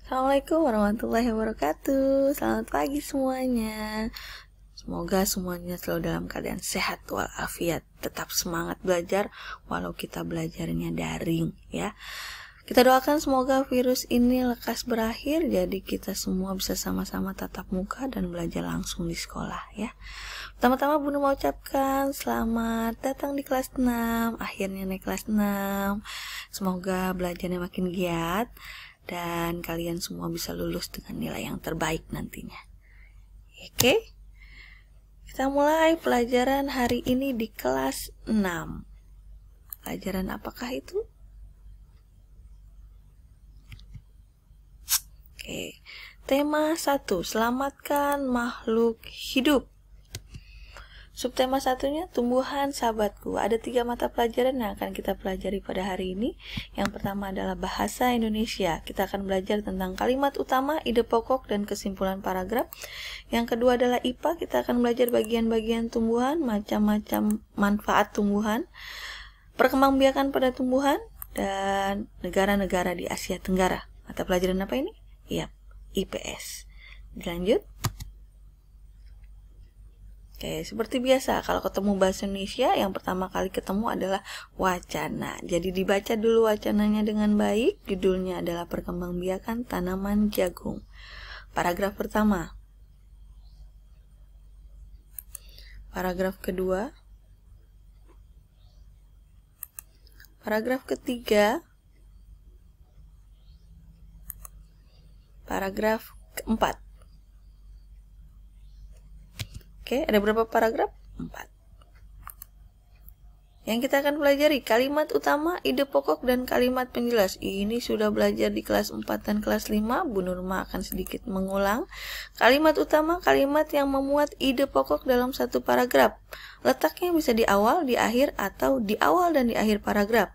Assalamualaikum warahmatullahi wabarakatuh. Selamat pagi semuanya. Semoga semuanya selalu dalam keadaan sehat walafiat, tetap semangat belajar walau kita belajarnya daring ya. Kita doakan semoga virus ini lekas berakhir, jadi kita semua bisa sama-sama tatap muka dan belajar langsung di sekolah ya. Pertama-tama Bunda mau ucapkan selamat datang di kelas 6, akhirnya naik kelas 6. Semoga belajarnya makin giat dan kalian semua bisa lulus dengan nilai yang terbaik nantinya. Oke? Kita mulai pelajaran hari ini di kelas 6. Pelajaran apakah itu? Oke. Tema 1, selamatkan makhluk hidup. Subtema satunya, tumbuhan sahabatku. Ada 3 mata pelajaran yang akan kita pelajari pada hari ini. Yang pertama adalah bahasa Indonesia. Kita akan belajar tentang kalimat utama, ide pokok, dan kesimpulan paragraf. Yang kedua adalah IPA. Kita akan belajar bagian-bagian tumbuhan, macam-macam manfaat tumbuhan, perkembangbiakan pada tumbuhan, dan negara-negara di Asia Tenggara. Mata pelajaran apa ini? Iya, IPS. Dilanjut. Oke, seperti biasa, kalau ketemu bahasa Indonesia, yang pertama kali ketemu adalah wacana. Jadi dibaca dulu wacananya dengan baik. Judulnya adalah perkembangbiakan tanaman jagung. Paragraf pertama. Paragraf kedua. Paragraf ketiga. Paragraf keempat. Oke, ada berapa paragraf? 4. Yang kita akan pelajari kalimat utama, ide pokok, dan kalimat penjelas. Ini sudah belajar di kelas 4 dan kelas 5. Bu Nurma akan sedikit mengulang. Kalimat utama, kalimat yang memuat ide pokok dalam satu paragraf. Letaknya bisa di awal, di akhir, atau di awal dan di akhir paragraf.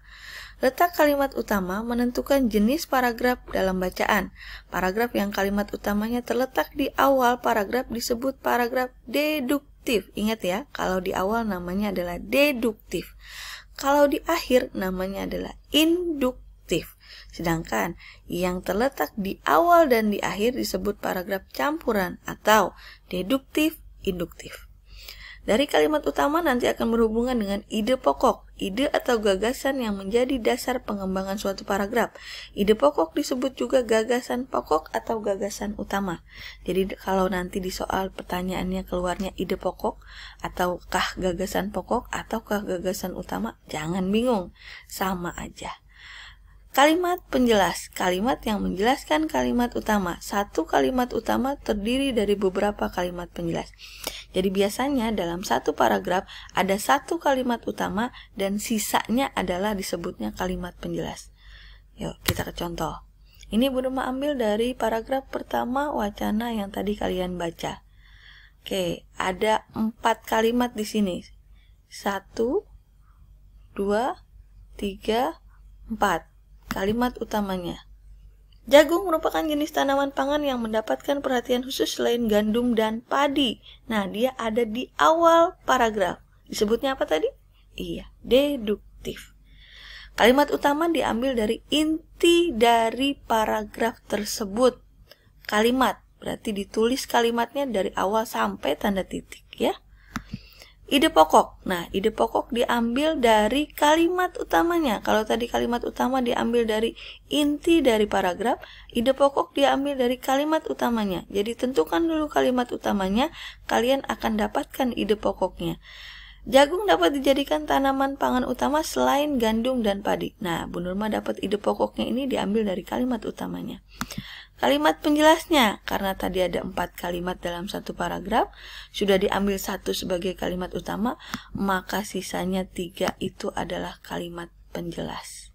Letak kalimat utama menentukan jenis paragraf dalam bacaan. Paragraf yang kalimat utamanya terletak di awal paragraf disebut paragraf deduktif. Ingat ya, kalau di awal namanya adalah deduktif. Kalau di akhir namanya adalah induktif. Sedangkan yang terletak di awal dan di akhir disebut paragraf campuran atau deduktif induktif. Dari kalimat utama nanti akan berhubungan dengan ide pokok, ide atau gagasan yang menjadi dasar pengembangan suatu paragraf. Ide pokok disebut juga gagasan pokok atau gagasan utama. Jadi kalau nanti di soal pertanyaannya keluarnya ide pokok, ataukah gagasan pokok, ataukah gagasan utama, jangan bingung, sama aja. Kalimat penjelas, kalimat yang menjelaskan kalimat utama. Satu kalimat utama terdiri dari beberapa kalimat penjelas. Jadi biasanya dalam satu paragraf ada satu kalimat utama dan sisanya adalah disebutnya kalimat penjelas. Yuk kita ke contoh. Ini Bu Nurma ambil dari paragraf pertama wacana yang tadi kalian baca. Oke, ada 4 kalimat di sini. 1, 2, 3, 4. Kalimat utamanya. Jagung merupakan jenis tanaman pangan yang mendapatkan perhatian khusus selain gandum dan padi. Nah, dia ada di awal paragraf. Disebutnya apa tadi? Iya, deduktif. Kalimat utama diambil dari inti dari paragraf tersebut. Kalimat, berarti ditulis kalimatnya dari awal sampai tanda titik ya. Ide pokok. Nah, ide pokok diambil dari kalimat utamanya. Kalau tadi kalimat utama diambil dari inti dari paragraf, ide pokok diambil dari kalimat utamanya. Jadi tentukan dulu kalimat utamanya, kalian akan dapatkan ide pokoknya. Jagung dapat dijadikan tanaman pangan utama selain gandum dan padi. Nah, Bu Nurma dapat ide pokoknya ini diambil dari kalimat utamanya. Kalimat penjelasnya, karena tadi ada 4 kalimat dalam satu paragraf, sudah diambil 1 sebagai kalimat utama, maka sisanya 3 itu adalah kalimat penjelas.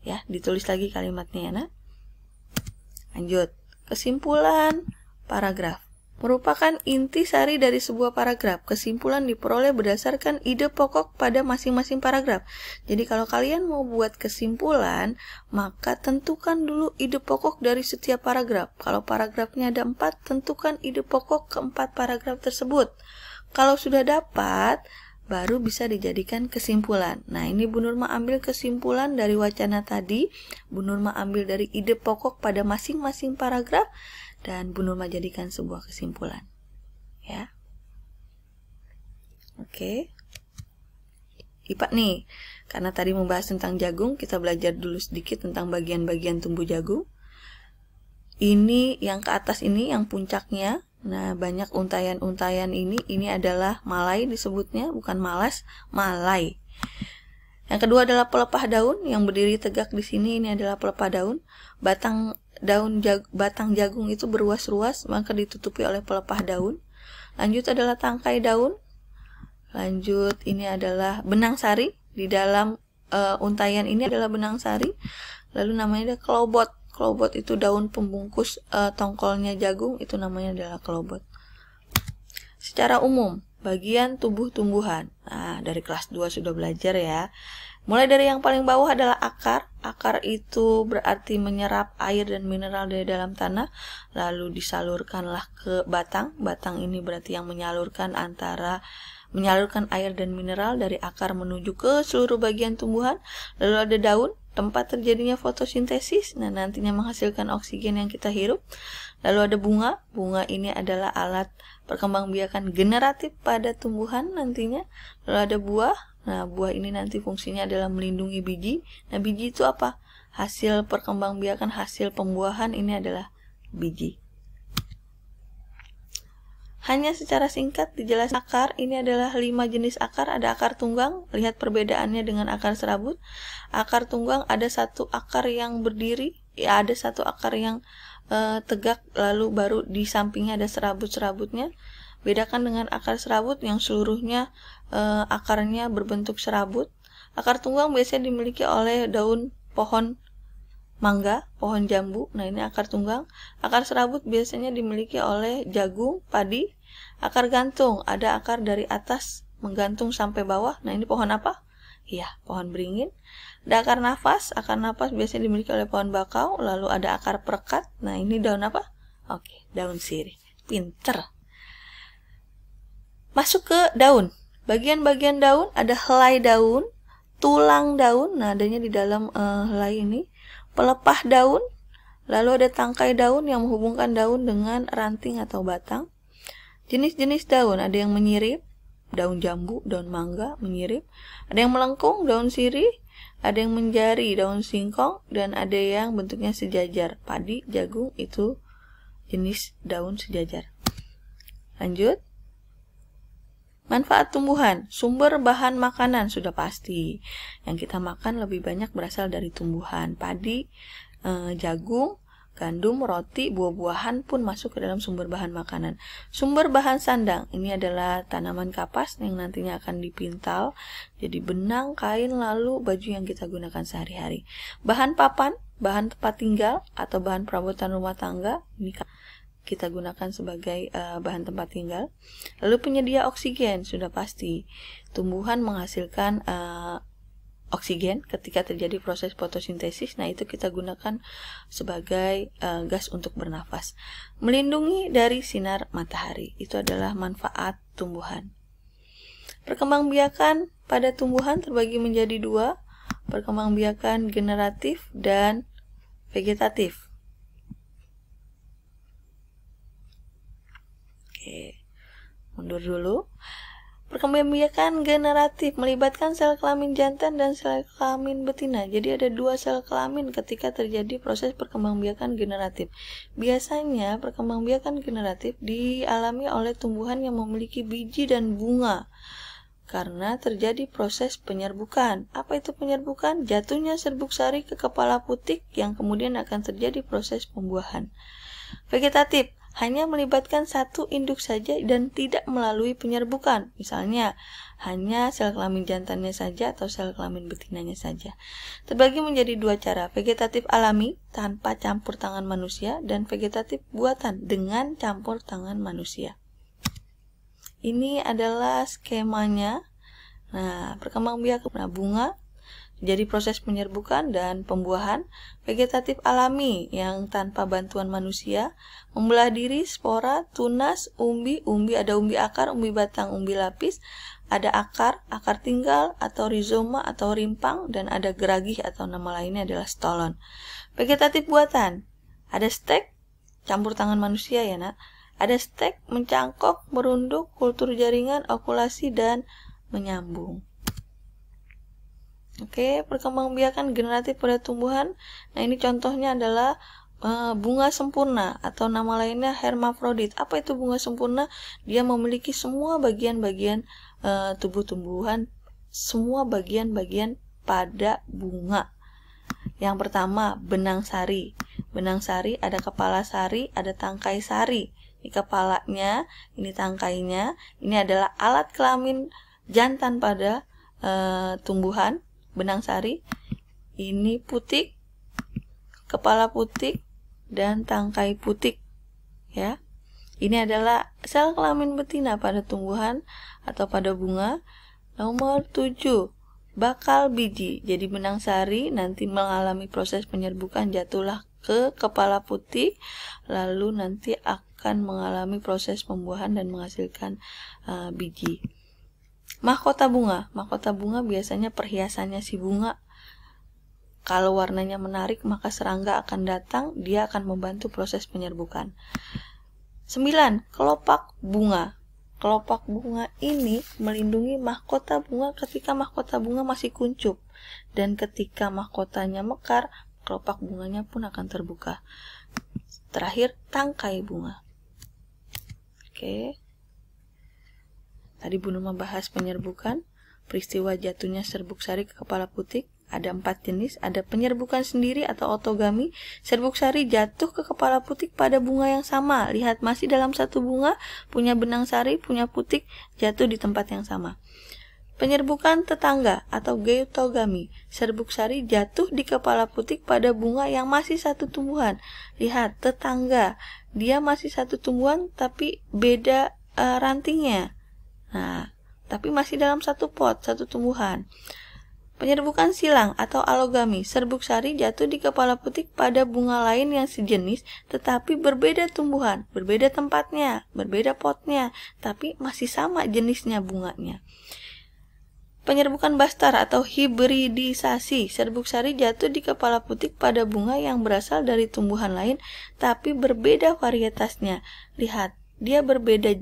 Ya, ditulis lagi kalimatnya ya, nak. Lanjut, kesimpulan paragraf. Merupakan inti sari dari sebuah paragraf. Kesimpulan diperoleh berdasarkan ide pokok pada masing-masing paragraf. Jadi kalau kalian mau buat kesimpulan, maka tentukan dulu ide pokok dari setiap paragraf. Kalau paragrafnya ada 4, tentukan ide pokok keempat paragraf tersebut. Kalau sudah dapat, baru bisa dijadikan kesimpulan. Nah, ini Bu Nurma ambil kesimpulan dari wacana tadi, Bu Nurma ambil dari ide pokok pada masing-masing paragraf, dan Bu Nurma jadikan sebuah kesimpulan. Ya. Oke. IPA nih, karena tadi membahas tentang jagung, kita belajar dulu sedikit tentang bagian-bagian tumbuh jagung. Ini yang ke atas ini, yang puncaknya. Nah, banyak untayan-untayan ini adalah malai disebutnya, bukan malas, malai. Yang kedua adalah pelepah daun, yang berdiri tegak di sini, ini adalah pelepah daun. Batang jagung itu berruas-ruas, maka ditutupi oleh pelepah daun. Lanjut adalah tangkai daun. Lanjut, ini adalah benang sari. Di dalam untayan ini adalah benang sari. Lalu namanya ada kelobot. Kelobot itu daun pembungkus tongkolnya jagung, itu namanya adalah kelobot. Secara umum, bagian tubuh tumbuhan. Nah, dari kelas 2 sudah belajar ya. Mulai dari yang paling bawah adalah akar. Akar itu berarti menyerap air dan mineral dari dalam tanah, lalu disalurkanlah ke batang. Batang ini berarti yang menyalurkan air dan mineral dari akar menuju ke seluruh bagian tumbuhan. Lalu ada daun, tempat terjadinya fotosintesis, nah nantinya menghasilkan oksigen yang kita hirup. Lalu ada bunga. Bunga ini adalah alat perkembangbiakan generatif pada tumbuhan nantinya. Lalu ada buah. Nah, buah ini nanti fungsinya adalah melindungi biji. Nah, biji itu apa? Hasil perkembangbiakan, hasil pembuahan ini adalah biji. Hanya secara singkat dijelaskan akar, ini adalah 5 jenis akar. Ada akar tunggang, lihat perbedaannya dengan akar serabut. Akar tunggang ada satu akar yang berdiri, ya ada satu akar yang tegak, lalu baru di sampingnya ada serabut-serabutnya. Bedakan dengan akar serabut yang seluruhnya akarnya berbentuk serabut. Akar tunggang biasanya dimiliki oleh daun pohon mangga, pohon jambu. Nah, ini akar tunggang. Akar serabut biasanya dimiliki oleh jagung, padi. Akar gantung, ada akar dari atas menggantung sampai bawah. Nah, ini pohon apa? Iya, pohon beringin. Ada akar nafas. Akar nafas biasanya dimiliki oleh pohon bakau. Lalu ada akar perekat. Nah, ini daun apa? Oke, daun sirih. Pinter. Masuk ke daun. Bagian-bagian daun ada helai daun, tulang daun. Nah, adanya di dalam helai ini. Pelepah daun, lalu ada tangkai daun yang menghubungkan daun dengan ranting atau batang. Jenis-jenis daun, ada yang menyirip, daun jambu, daun mangga, menyirip. Ada yang melengkung, daun sirih. Ada yang menjari, daun singkong. Dan ada yang bentuknya sejajar, padi, jagung, itu jenis daun sejajar. Lanjut. Manfaat tumbuhan, sumber bahan makanan sudah pasti. Yang kita makan lebih banyak berasal dari tumbuhan. Padi, jagung, gandum, roti, buah-buahan pun masuk ke dalam sumber bahan makanan. Sumber bahan sandang, ini adalah tanaman kapas yang nantinya akan dipintal jadi benang, kain, lalu baju yang kita gunakan sehari-hari. Bahan papan, bahan tempat tinggal atau bahan perabotan rumah tangga, ini kita gunakan sebagai bahan tempat tinggal. Lalu penyedia oksigen, sudah pasti. Tumbuhan menghasilkan oksigen ketika terjadi proses fotosintesis. Nah, itu kita gunakan sebagai gas untuk bernafas. Melindungi dari sinar matahari, itu adalah manfaat tumbuhan. Perkembangbiakan pada tumbuhan terbagi menjadi 2, perkembangbiakan generatif dan vegetatif. Oke, mundur dulu. Perkembangbiakan generatif melibatkan sel kelamin jantan dan sel kelamin betina. Jadi ada 2 sel kelamin ketika terjadi proses perkembangbiakan generatif. Biasanya perkembangbiakan generatif dialami oleh tumbuhan yang memiliki biji dan bunga karena terjadi proses penyerbukan. Apa itu penyerbukan? Jatuhnya serbuk sari ke kepala putik yang kemudian akan terjadi proses pembuahan. Vegetatif hanya melibatkan satu induk saja dan tidak melalui penyerbukan. Misalnya, hanya sel kelamin jantannya saja atau sel kelamin betinanya saja. Terbagi menjadi 2 cara, vegetatif alami tanpa campur tangan manusia dan vegetatif buatan dengan campur tangan manusia. Ini adalah skemanya. Nah, perkembangbiakan bunga, jadi proses penyerbukan dan pembuahan. Vegetatif alami yang tanpa bantuan manusia, membelah diri, spora, tunas, umbi, ada umbi akar, umbi batang, umbi lapis, ada akar tinggal atau rizoma atau rimpang, dan ada geragih atau nama lainnya adalah stolon. Vegetatif buatan, ada stek, campur tangan manusia ya nak, ada stek, mencangkok, merunduk, kultur jaringan, okulasi, dan menyambung. Oke, perkembangbiakan generatif pada tumbuhan. Nah, ini contohnya adalah bunga sempurna atau nama lainnya hermafrodit. Apa itu bunga sempurna? Dia memiliki semua bagian-bagian tubuh tumbuhan, semua bagian-bagian pada bunga. Yang pertama, benang sari. Benang sari ada kepala sari, ada tangkai sari. Ini kepalanya, ini tangkainya. Ini adalah alat kelamin jantan pada tumbuhan. Benang sari, ini putik, kepala putik, dan tangkai putik ya. Ini adalah sel kelamin betina pada tumbuhan atau pada bunga. Nomor 7, bakal biji. Jadi benang sari nanti mengalami proses penyerbukan, jatuhlah ke kepala putik, lalu nanti akan mengalami proses pembuahan dan menghasilkan biji. Mahkota bunga. Mahkota bunga biasanya perhiasannya si bunga. Kalau warnanya menarik, maka serangga akan datang, dia akan membantu proses penyerbukan. 9. Kelopak bunga. Kelopak bunga ini melindungi mahkota bunga ketika mahkota bunga masih kuncup. Dan ketika mahkotanya mekar, kelopak bunganya pun akan terbuka. Terakhir, tangkai bunga. Oke. Tadi Bu Nur membahas penyerbukan, peristiwa jatuhnya serbuk sari ke kepala putik. Ada 4 jenis, ada penyerbukan sendiri atau otogami. Serbuk sari jatuh ke kepala putik pada bunga yang sama. Lihat, masih dalam satu bunga, punya benang sari, punya putik, jatuh di tempat yang sama. Penyerbukan tetangga atau geotogami. Serbuk sari jatuh di kepala putik pada bunga yang masih satu tumbuhan. Lihat, tetangga, dia masih satu tumbuhan tapi beda rantingnya. Nah, tapi masih dalam satu pot, satu tumbuhan. Penyerbukan silang atau alogami. Serbuk sari jatuh di kepala putik pada bunga lain yang sejenis, tetapi berbeda tumbuhan, berbeda tempatnya, berbeda potnya, tapi masih sama jenisnya bunganya. Penyerbukan bastar atau hibridisasi. Serbuk sari jatuh di kepala putik pada bunga yang berasal dari tumbuhan lain, tapi berbeda varietasnya. Lihat, dia berbeda,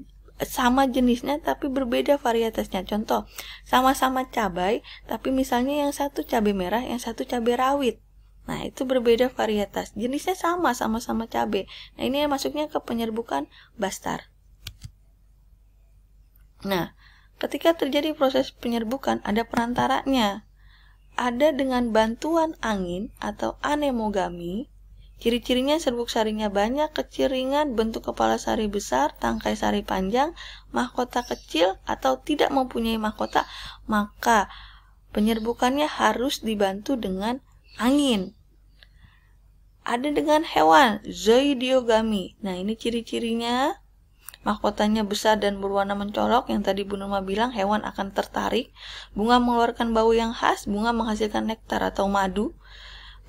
sama jenisnya tapi berbeda varietasnya. Contoh, sama-sama cabai tapi misalnya yang satu cabai merah, yang satu cabai rawit. Nah, itu berbeda varietas. Jenisnya sama-sama cabai. Nah, ini masuknya ke penyerbukan bastar. Nah, ketika terjadi proses penyerbukan ada perantaranya. Ada dengan bantuan angin atau anemogami. Ciri-cirinya serbuk sarinya banyak, kecil, ringan, bentuk kepala sari besar, tangkai sari panjang, mahkota kecil atau tidak mempunyai mahkota, maka penyerbukannya harus dibantu dengan angin. Ada dengan hewan, zoidiogami. Nah, ini ciri-cirinya. Mahkotanya besar dan berwarna mencolok. Yang tadi Bu Nurma bilang hewan akan tertarik. Bunga mengeluarkan bau yang khas, bunga menghasilkan nektar atau madu.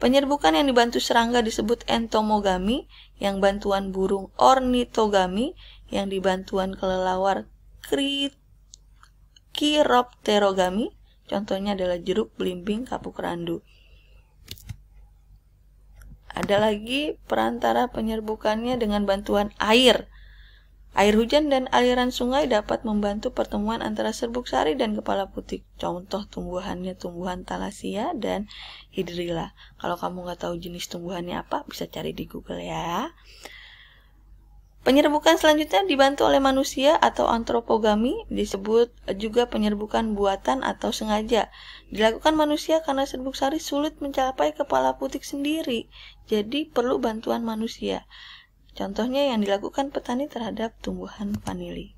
Penyerbukan yang dibantu serangga disebut entomogami, yang bantuan burung ornitogami, yang dibantuan kelelawar chiropterogami. Contohnya adalah jeruk, belimbing, kapuk randu. Ada lagi perantara penyerbukannya dengan bantuan air. Air hujan dan aliran sungai dapat membantu pertemuan antara serbuk sari dan kepala putik. Contoh tumbuhannya tumbuhan Thalassia dan Hydrilla. Kalau kamu nggak tahu jenis tumbuhannya apa, bisa cari di Google ya. Penyerbukan selanjutnya dibantu oleh manusia atau antropogami, disebut juga penyerbukan buatan atau sengaja. Dilakukan manusia karena serbuk sari sulit mencapai kepala putik sendiri, jadi perlu bantuan manusia. Contohnya yang dilakukan petani terhadap tumbuhan vanili.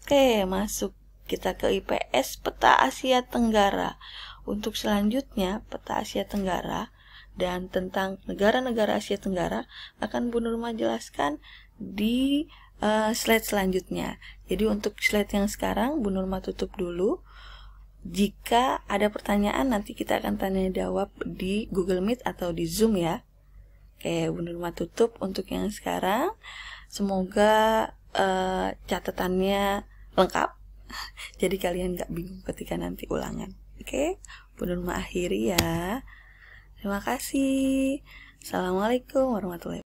Oke, masuk kita ke IPS Peta Asia Tenggara. Untuk selanjutnya, Peta Asia Tenggara dan tentang negara-negara Asia Tenggara akan Bu Nurma jelaskan di slide selanjutnya. Jadi untuk slide yang sekarang Bu Nurma tutup dulu. Jika ada pertanyaan, nanti kita akan tanya jawab di Google Meet atau di Zoom ya. Oke, Bu Nurma tutup untuk yang sekarang. Semoga catatannya lengkap. Jadi kalian gak bingung ketika nanti ulangan. Oke, Bu Nurma akhiri ya. Terima kasih. Assalamualaikum warahmatullahi wabarakatuh.